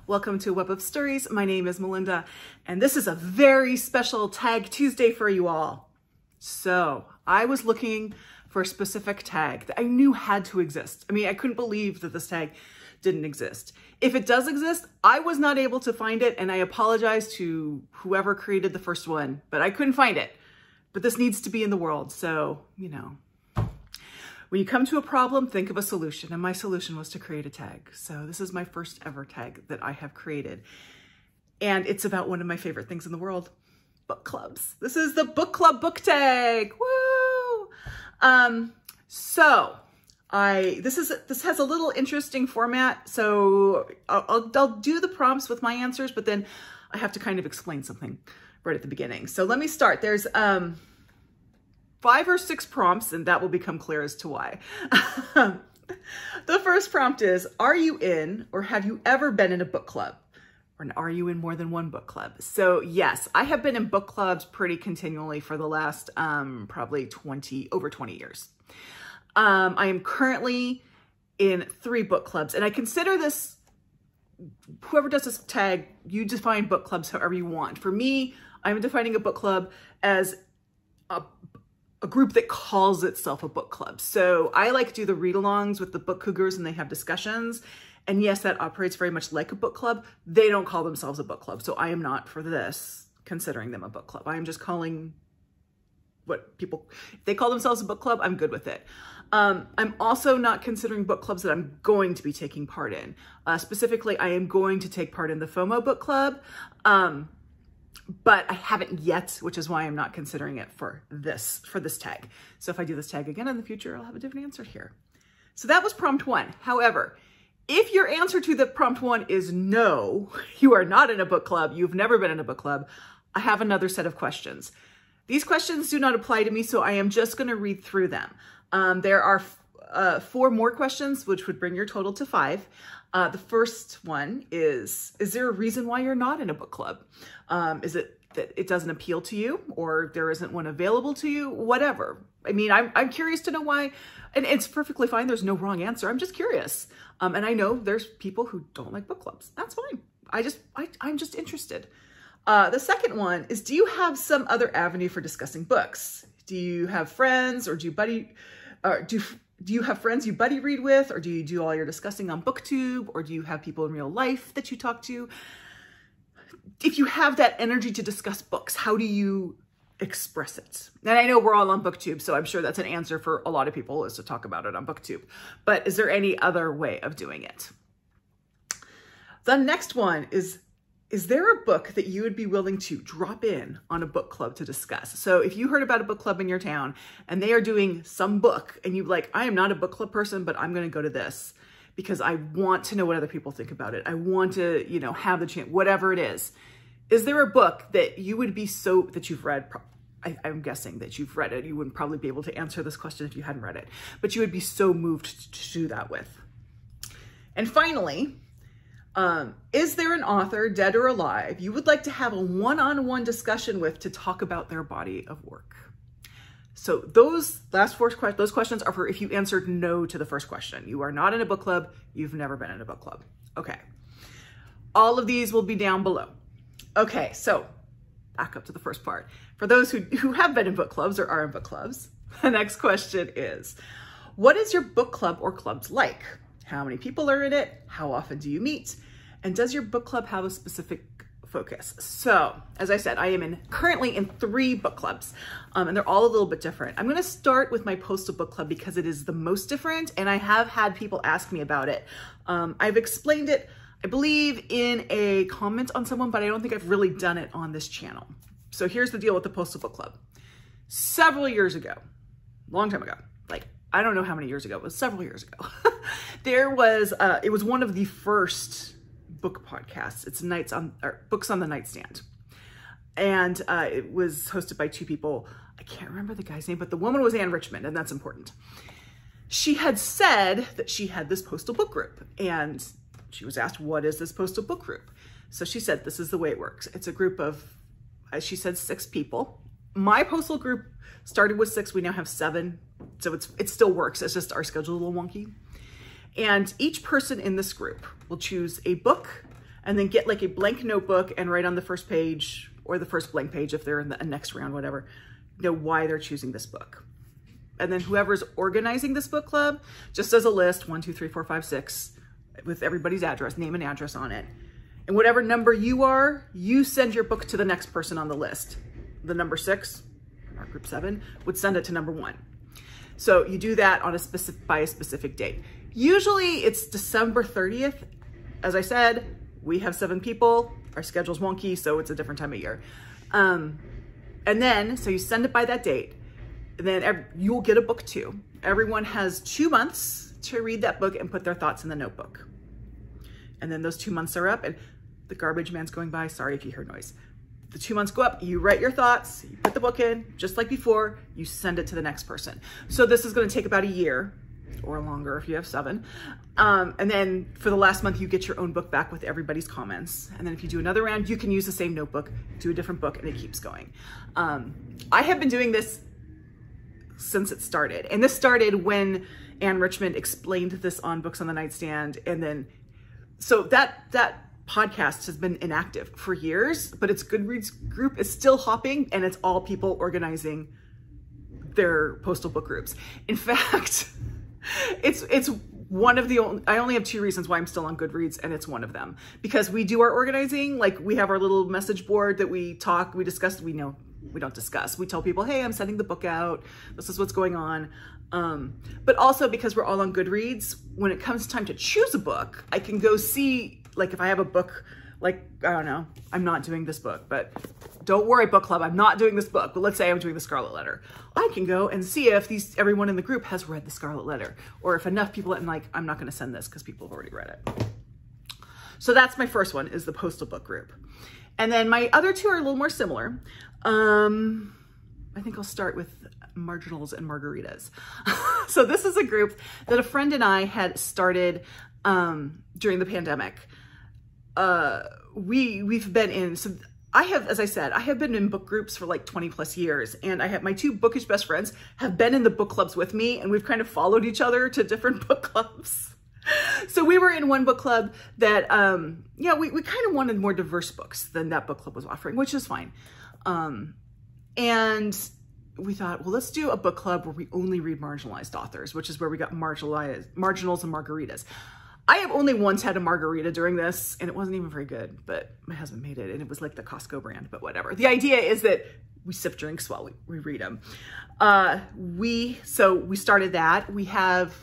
Welcome to Web of Stories. My name is Melinda, and this is a very special Tag Tuesday for you all. So I was looking for a specific tag that I knew had to exist. I mean, I couldn't believe that this tag didn't exist. If it does exist, I was not able to find it, and I apologize to whoever created the first one, but I couldn't find it. But this needs to be in the world, so, you know. When you come to a problem, think of a solution, and my solution was to create a tag. So this is my first ever tag that I have created, and it's about one of my favorite things in the world, book clubs. This is the book club book tag. Woo! This has a little interesting format, so I'll do the prompts with my answers, but then I have to kind of explain something right at the beginning. So let me start. There's 5 or 6 prompts, and that will become clear as to why. The first prompt is, are you in or have you ever been in a book club? Or are you in more than one book club? So yes, I have been in book clubs pretty continually for the last probably over 20 years. I am currently in 3 book clubs, and I consider this, whoever does this tag, you define book clubs however you want. For me, I'm defining a book club as a group that calls itself a book club. So I like to do the read-alongs with the book cougars, and they have discussions. And yes, that operates very much like a book club. They don't call themselves a book club. So I am not, for this, considering them a book club. I am just calling what people, if they call themselves a book club, I'm good with it. I'm also not considering book clubs that I'm going to be taking part in. Specifically, I am going to take part in the FOMO book club. But I haven't yet, which is why I'm not considering it for this tag. So if I do this tag again in the future, I'll have a different answer here. So that was prompt 1. However, if your answer to the prompt 1 is no, you are not in a book club, you've never been in a book club, I have another set of questions. These questions do not apply to me, so I am just going to read through them. There are 4 more questions, which would bring your total to 5. The first one is there a reason why you're not in a book club? Is it that it doesn't appeal to you, or there isn't one available to you? Whatever. I mean, I'm curious to know why, and it's perfectly fine. There's no wrong answer. I'm just curious. And I know there's people who don't like book clubs. That's fine. I'm just interested. The second one is, do you have some other avenue for discussing books? Do you have friends, or do you have friends you buddy read with, or do you do all your discussing on booktube, or do you have people in real life that you talk to? If you have that energy to discuss books, how do you express it? And I know we're all on booktube, so I'm sure that's an answer for a lot of people, is to talk about it on booktube. But is there any other way of doing it? The next one is there a book that you would be willing to drop in on a book club to discuss? So if you heard about a book club in your town and they are doing some book, and you're like, I am not a book club person, but I'm going to go to this because I want to know what other people think about it. I want to, you know, have the chance, whatever it is. Is there a book that you would be that you've read? I'm guessing that you've read it. You wouldn't probably be able to answer this question if you hadn't read it, but you would be so moved to do that with. And finally, is there an author, dead or alive, you would like to have a one-on-one discussion with to talk about their body of work? So those last 4 questions, those questions are for if you answered no to the first question. You are not in a book club. You've never been in a book club. Okay. All of these will be down below. Okay, so back up to the first part. For those who have been in book clubs or are in book clubs, the next question is, what is your book club or clubs like? How many people are in it? How often do you meet? And does your book club have a specific focus? So, as I said, I am currently in 3 book clubs, and they're all a little bit different. I'm going to start with my postal book club because it is the most different, and I have had people ask me about it. I've explained it, I believe, in a comment on someone, but I don't think I've really done it on this channel. So here's the deal with the postal book club. Several years ago, long time ago, like, I don't know how many years ago, it was several years ago, it was one of the first book podcasts. It's Books on the Nightstand. And it was hosted by 2 people. I can't remember the guy's name, but the woman was Anne Richmond, and that's important. She had said that she had this postal book group, and she was asked, what is this postal book group? So she said, this is the way it works. It's a group of, as she said, 6 people. My postal group started with 6. We now have 7. So it still works. It's just our schedule is a little wonky. And each person in this group will choose a book and then get like a blank notebook and write on the first page or the first blank page if they're in the next round, whatever, why they're choosing this book. And then whoever's organizing this book club just does a list, 1, 2, 3, 4, 5, 6, with everybody's address, name and address on it. And whatever number you are, you send your book to the next person on the list. The number 6, or group 7, would send it to number 1. So you do that on by a specific date. Usually it's December 30th. As I said, we have 7 people. Our schedule's wonky, so it's a different time of year. And then, so you send it by that date, and then you'll get a book too. Everyone has 2 months to read that book and put their thoughts in the notebook. And then those 2 months are up, and the garbage man's going by. Sorry if you hear noise. The 2 months go up, you write your thoughts, you put the book in, just like before, you send it to the next person. So this is gonna take about a year, or longer if you have 7. And then for the last month, you get your own book back with everybody's comments. And then if you do another round, you can use the same notebook, do a different book, and it keeps going. I have been doing this since it started. And this started when Anne Richmond explained this on Books on the Nightstand. And then, so that podcast has been inactive for years, but its Goodreads group is still hopping, and it's all people organizing their postal book groups. In fact, it's one of the only, I only have 2 reasons why I'm still on Goodreads, and it's one of them. Because we do our organizing, like we have our little message board that we talk, we discuss, we don't discuss. We tell people, hey, I'm sending the book out. This is what's going on. But also because we're all on Goodreads, when it comes time to choose a book, I can go see, like if I have a book, like, I don't know, I'm not doing this book, but don't worry, book club, I'm not doing this book. But let's say I'm doing the Scarlet Letter. I can go and see if everyone in the group has read the Scarlet Letter, or if enough people, and like, I'm not gonna send this because people have already read it. So that's my first one, is the postal book group. And then my other 2 are a little more similar. I think I'll start with Marginals and Margaritas. So this is a group that a friend and I had started during the pandemic. We've been in, so I have, as I said, I have been in book groups for like 20 plus years, and I have my 2 bookish best friends have been in the book clubs with me, and we've kind of followed each other to different book clubs. So we were in one book club that, yeah, we kind of wanted more diverse books than that book club was offering, which is fine. And we thought, well, let's do a book club where we only read marginalized authors, which is where we got Marginals and Margaritas. I have only once had a margarita during this, and it wasn't even very good, but my husband made it, and it was like the Costco brand, but whatever. The idea is that we sip drinks while we read them. So we started that. We have,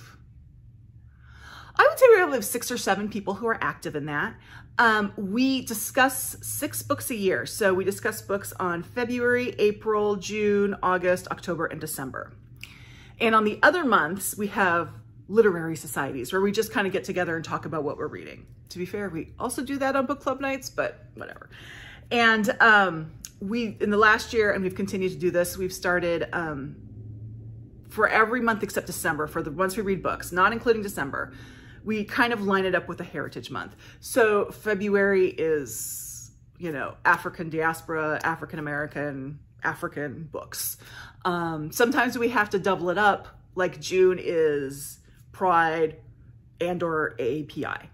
I would say we have 6 or 7 people who are active in that. We discuss 6 books a year. So we discuss books on February, April, June, August, October, and December. And on the other months, we have literary societies where we just kind of get together and talk about what we're reading. To be fair, we also do that on book club nights, but whatever. And in the last year, and we've continued to do this, we've started for every month except December, for the ones we read books, not including December, we kind of line it up with a heritage month. So February is, African diaspora, African American, African books. Sometimes we have to double it up, like June is Pride and/or AAPI,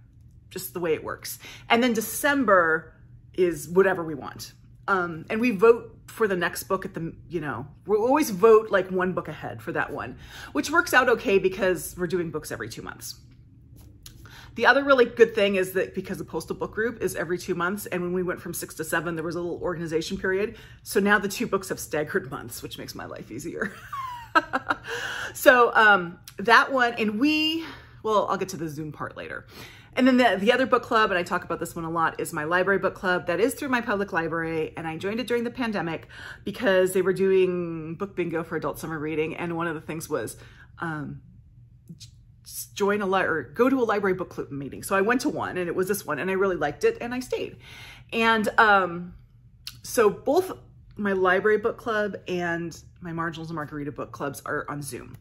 just the way it works. And then December is whatever we want. And we vote for the next book at the, we always vote like 1 book ahead for that one, which works out okay because we're doing books every 2 months. The other really good thing is that because the postal book group is every 2 months, and when we went from 6 to 7, there was a little organization period. So now the 2 books have staggered months, which makes my life easier. So that one, and well, I'll get to the Zoom part later. And then the other book club, and I talk about this one a lot, is my library book club. That is through my public library, and I joined it during the pandemic because they were doing book bingo for adult summer reading, and one of the things was go to a library book club meeting. So I went to one, and it was this one, and I really liked it, and I stayed. And so both my library book club and my Marginals and Margarita book clubs are on Zoom.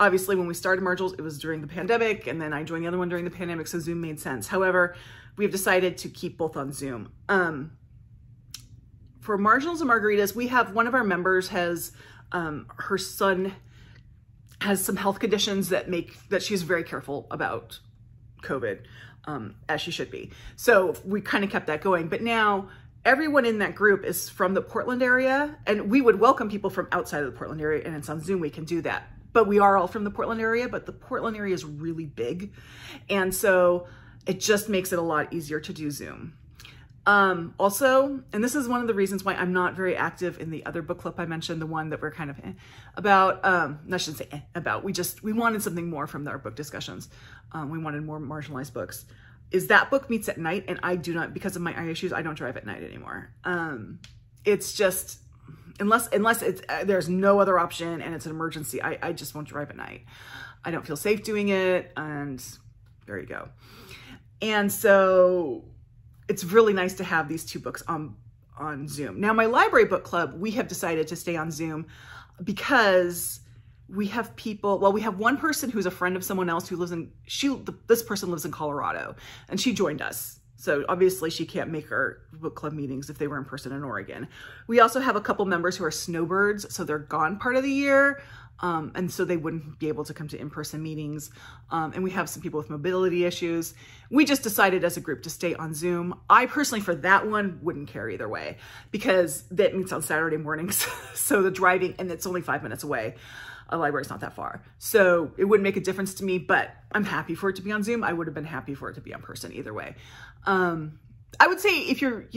Obviously, when we started Marginals, it was during the pandemic, and then I joined the other one during the pandemic, so Zoom made sense. However, we've decided to keep both on Zoom. For Marginals and Margaritas, we have one of our members has, her son has some health conditions that she's very careful about COVID. as she should be. So we kind of kept that going. But now everyone in that group is from the Portland area, and we would welcome people from outside of the Portland area, and it's on Zoom, we can do that. But we are all from the Portland area, but the Portland area is really big. And so it just makes it a lot easier to do Zoom. Also, and this is one of the reasons why I'm not very active in the other book club I mentioned, the one that we're kind of about, I shouldn't say about, we wanted something more from our book discussions. We wanted more marginalized books. Is that book meets at night, and I do not, because of my eye issues, I don't drive at night anymore. It's just, unless it's, there's no other option and it's an emergency, I just won't drive at night. I don't feel safe doing it, and there you go. And so it's really nice to have these two books on Zoom. Now, my library book club, we have decided to stay on Zoom because we have people, well, we have one person who's a friend of someone else who lives in, this person lives in Colorado, and she joined us. So obviously she can't make our book club meetings if they were in person in Oregon. We also have a couple members who are snowbirds, so they're gone part of the year. And so they wouldn't be able to come to in-person meetings. And we have some people with mobility issues. We just decided as a group to stay on Zoom. I personally, for that one, wouldn't care either way, because that meets on Saturday mornings. So the driving, and it's only 5 minutes away. A library's not that far. So it wouldn't make a difference to me, but I'm happy for it to be on Zoom. I would have been happy for it to be on person either way. I would say if you're,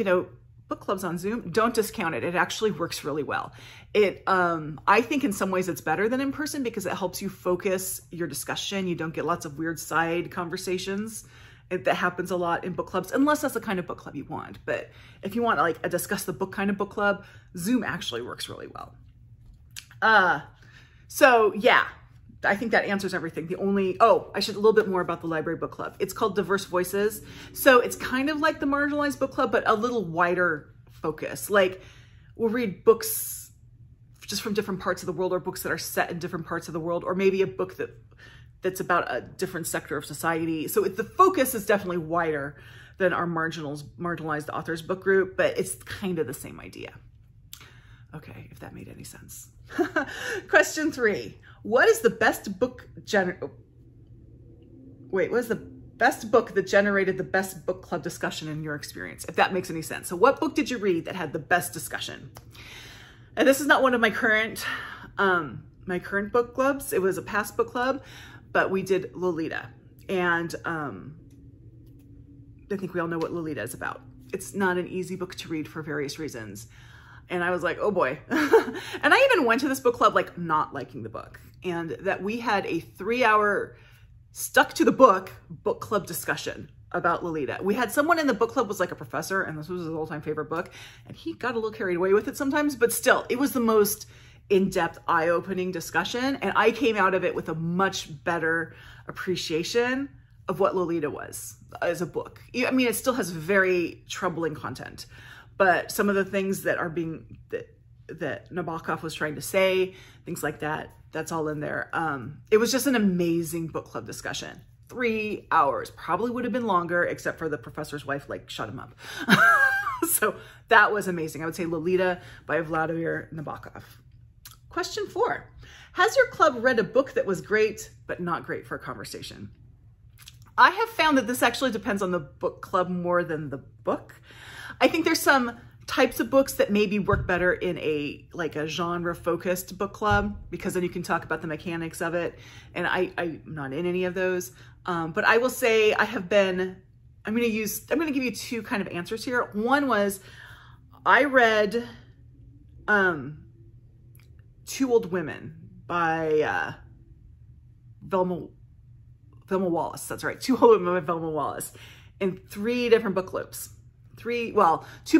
book clubs on Zoom, don't discount it. It actually works really well. I think in some ways it's better than in person because it helps you focus your discussion. You don't get lots of weird side conversations. That happens a lot in book clubs, unless that's the kind of book club you want. But if you want like a discuss the book kind of book club, Zoom actually works really well. So yeah, I think that answers everything. I should a little bit more about the library book club. It's called Diverse Voices. So it's kind of like the marginalized book club, but a little wider focus. Like we'll read books just from different parts of the world, or books that are set in different parts of the world, or maybe a book that's about a different sector of society. So the focus is definitely wider than our marginalized authors book group, but it's kind of the same idea. Okay, if that made any sense. Question 3. What is the best book that generated the best book club discussion in your experience? If that makes any sense. So what book did you read that had the best discussion? And this is not one of my current book clubs. It was a past book club, but we did Lolita. And I think we all know what Lolita is about. It's not an easy book to read for various reasons. And I was like, oh boy. And I even went to this book club, like not liking the book, and that we had a 3-hour stuck to the book club discussion about Lolita. We had someone in the book club was like a professor, and this was his all-time favorite book, and he got a little carried away with it sometimes, but still it was the most in-depth, eye-opening discussion. And I came out of it with a much better appreciation of what Lolita was as a book. I mean, it still has very troubling content, but some of the things that are that Nabokov was trying to say, things like that, that's all in there. It was just an amazing book club discussion. 3 hours, probably would have been longer, except for the professor's wife, like, shut him up. So that was amazing. I would say Lolita by Vladimir Nabokov. Question 4. Has your club read a book that was great, but not great for a conversation? I have found that this actually depends on the book club more than the book. I think there's some types of books that maybe work better in a genre focused book club, because then you can talk about the mechanics of it. And I'm not in any of those. But I will say I'm going to give you 2 kind of answers here. One was I read 2 Old Women by Velma Wallace. That's right. 2 Old Women by Velma Wallace in 3 different book groups. 2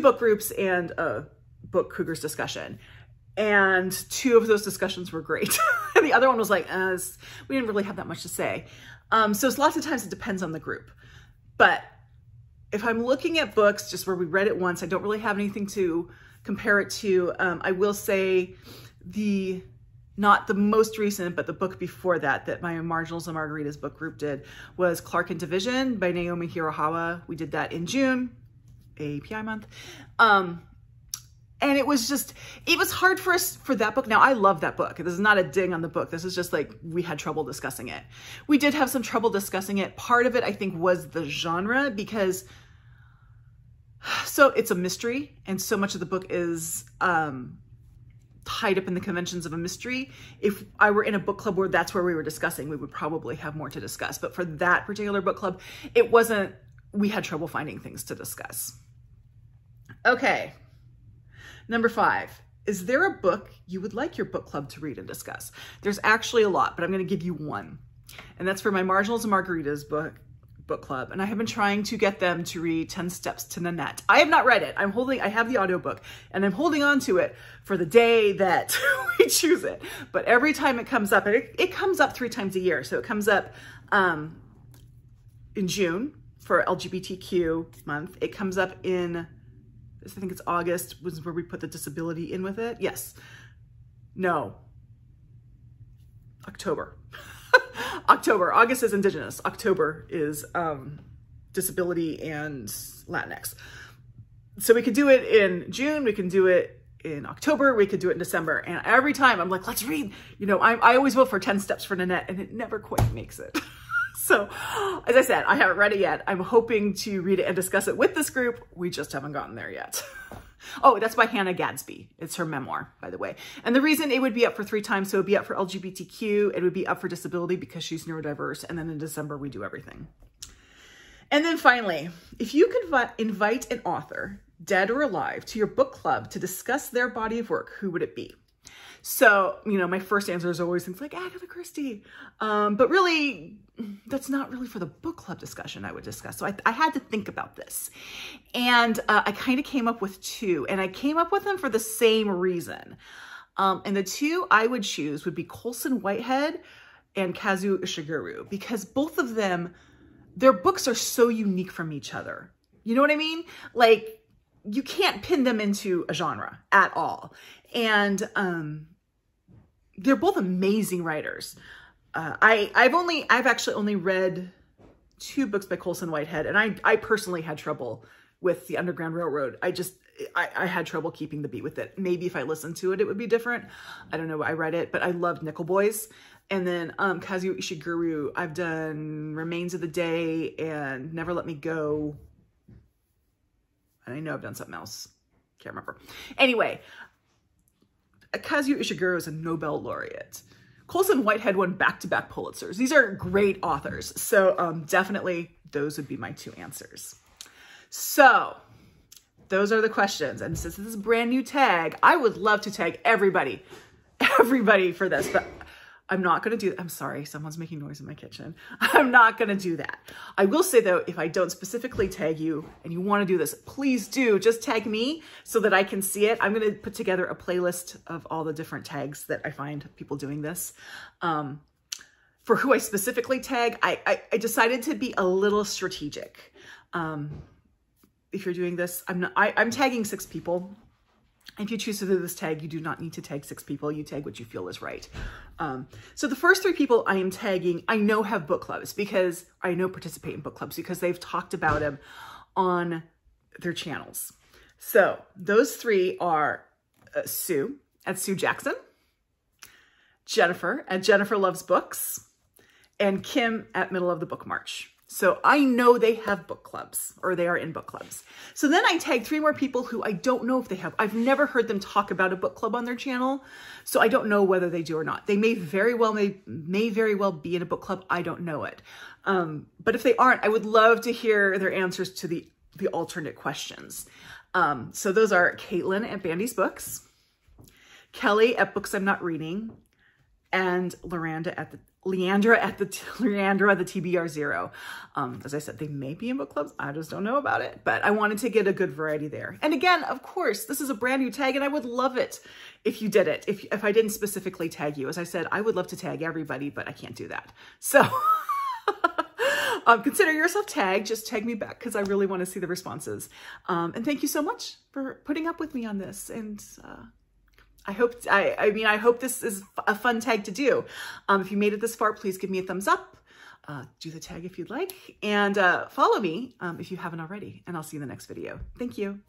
book groups and a book Cougars discussion. And 2 of those discussions were great. And the other one was like, we didn't really have that much to say. So it's lots of times it depends on the group. But if I'm looking at books just where we read it once, I don't really have anything to compare it to. I will say not the most recent, but the book before that my Marginals and Margaritas book group did was Clark and Division by Naomi Hirohawa. We did that in June, API month. And And it was hard for us for that book. Now, I love that book. This is not a ding on the book. This is just like, we had trouble discussing it. We did have some trouble discussing it. Part of it, I think, was the genre, because so it's a mystery, and so much of the book is tied up in the conventions of a mystery. If I were in a book club where that's where we were discussing, we would probably have more to discuss. But for that particular book club, we had trouble finding things to discuss. Okay. Number 5, is there a book you would like your book club to read and discuss? There's actually a lot, but I'm going to give you one. And that's for my Marginals and Margaritas book club. And I have been trying to get them to read 10 Steps to Nanette. I have not read it. I have the audiobook, and I'm holding on to it for the day that we choose it. But every time it comes up, and it comes up 3 times a year. So it comes up in June for LGBTQ month. It comes up in, I think it's August, was where we put the disability in with it. Yes. No. October. October. August is Indigenous. October is disability and Latinx. So we could do it in June. We can do it in October. We could do it in December. And every time I'm like, let's read. You know, I always vote for 10 Steps for Nanette, and it never quite makes it. So as I said, I haven't read it yet. I'm hoping to read it and discuss it with this group. We just haven't gotten there yet. Oh, that's by Hannah Gadsby. It's her memoir, by the way. And the reason it would be up for 3 times, so it would be up for LGBTQ, it would be up for disability because she's neurodiverse, and then in December we do everything. And then finally, if you could invite an author, dead or alive, to your book club to discuss their body of work, who would it be? So, you know, my first answer is always things like Agatha Christie. But really, that's not really for the book club discussion I would discuss. So I had to think about this. And I kind of came up with 2. And I came up with them for the same reason. And the 2 I would choose would be Colson Whitehead and Kazuo Ishiguro. Because both of them, their books are so unique from each other. You know what I mean? Like, you can't pin them into a genre at all. And they're both amazing writers. I've actually only read 2 books by Colson Whitehead, and I personally had trouble with The Underground Railroad. I had trouble keeping the beat with it. Maybe if I listened to it, it would be different. I don't know. I read it, but I loved Nickel Boys. And then Kazuo Ishiguro, I've done Remains of the Day and Never Let Me Go. And I know I've done something else. Can't remember. Anyway, Kazuo Ishiguro is a Nobel laureate. Colson Whitehead won back-to-back Pulitzers. These are great authors. So definitely those would be my 2 answers. So those are the questions. And since this is a brand new tag, I would love to tag everybody for this, but I'm not going to do that. I'm sorry. Someone's making noise in my kitchen. I'm not going to do that. I will say though, if I don't specifically tag you and you want to do this, please do just tag me so that I can see it. I'm going to put together a playlist of all the different tags that I find people doing this. For who I specifically tag, I decided to be a little strategic. If you're doing this, I'm tagging 6 people. If you choose to do this tag, you do not need to tag 6 people. You tag what you feel is right. So the first 3 people I am tagging, I know have book clubs because I know participate in book clubs because they've talked about them on their channels. So those 3 are Sue at Sue Jackson, Jennifer at Jennifer Loves Books, and Kim at Middle of the Book March. So I know they have book clubs, or they are in book clubs. So then I tagged 3 more people who I don't know if they have. I've never heard them talk about a book club on their channel, so I don't know whether they do or not. They may very well be in a book club. I don't know it. But if they aren't, I would love to hear their answers to the alternate questions. So those are Caitlin at Bandy's Books, Kelly at Books I'm Not Reading, and Leandra at the TBR Zero. As I said, they may be in book clubs. I just don't know about it, but I wanted to get a good variety there. And again, of course, this is a brand new tag and I would love it if you did it. If I didn't specifically tag you, as I said, I would love to tag everybody, but I can't do that. So consider yourself tagged. Just tag me back because I really want to see the responses. And thank you so much for putting up with me on this. And I hope this is a fun tag to do. If you made it this far, please give me a thumbs up. Do the tag if you'd like, and follow me if you haven't already. And I'll see you in the next video. Thank you.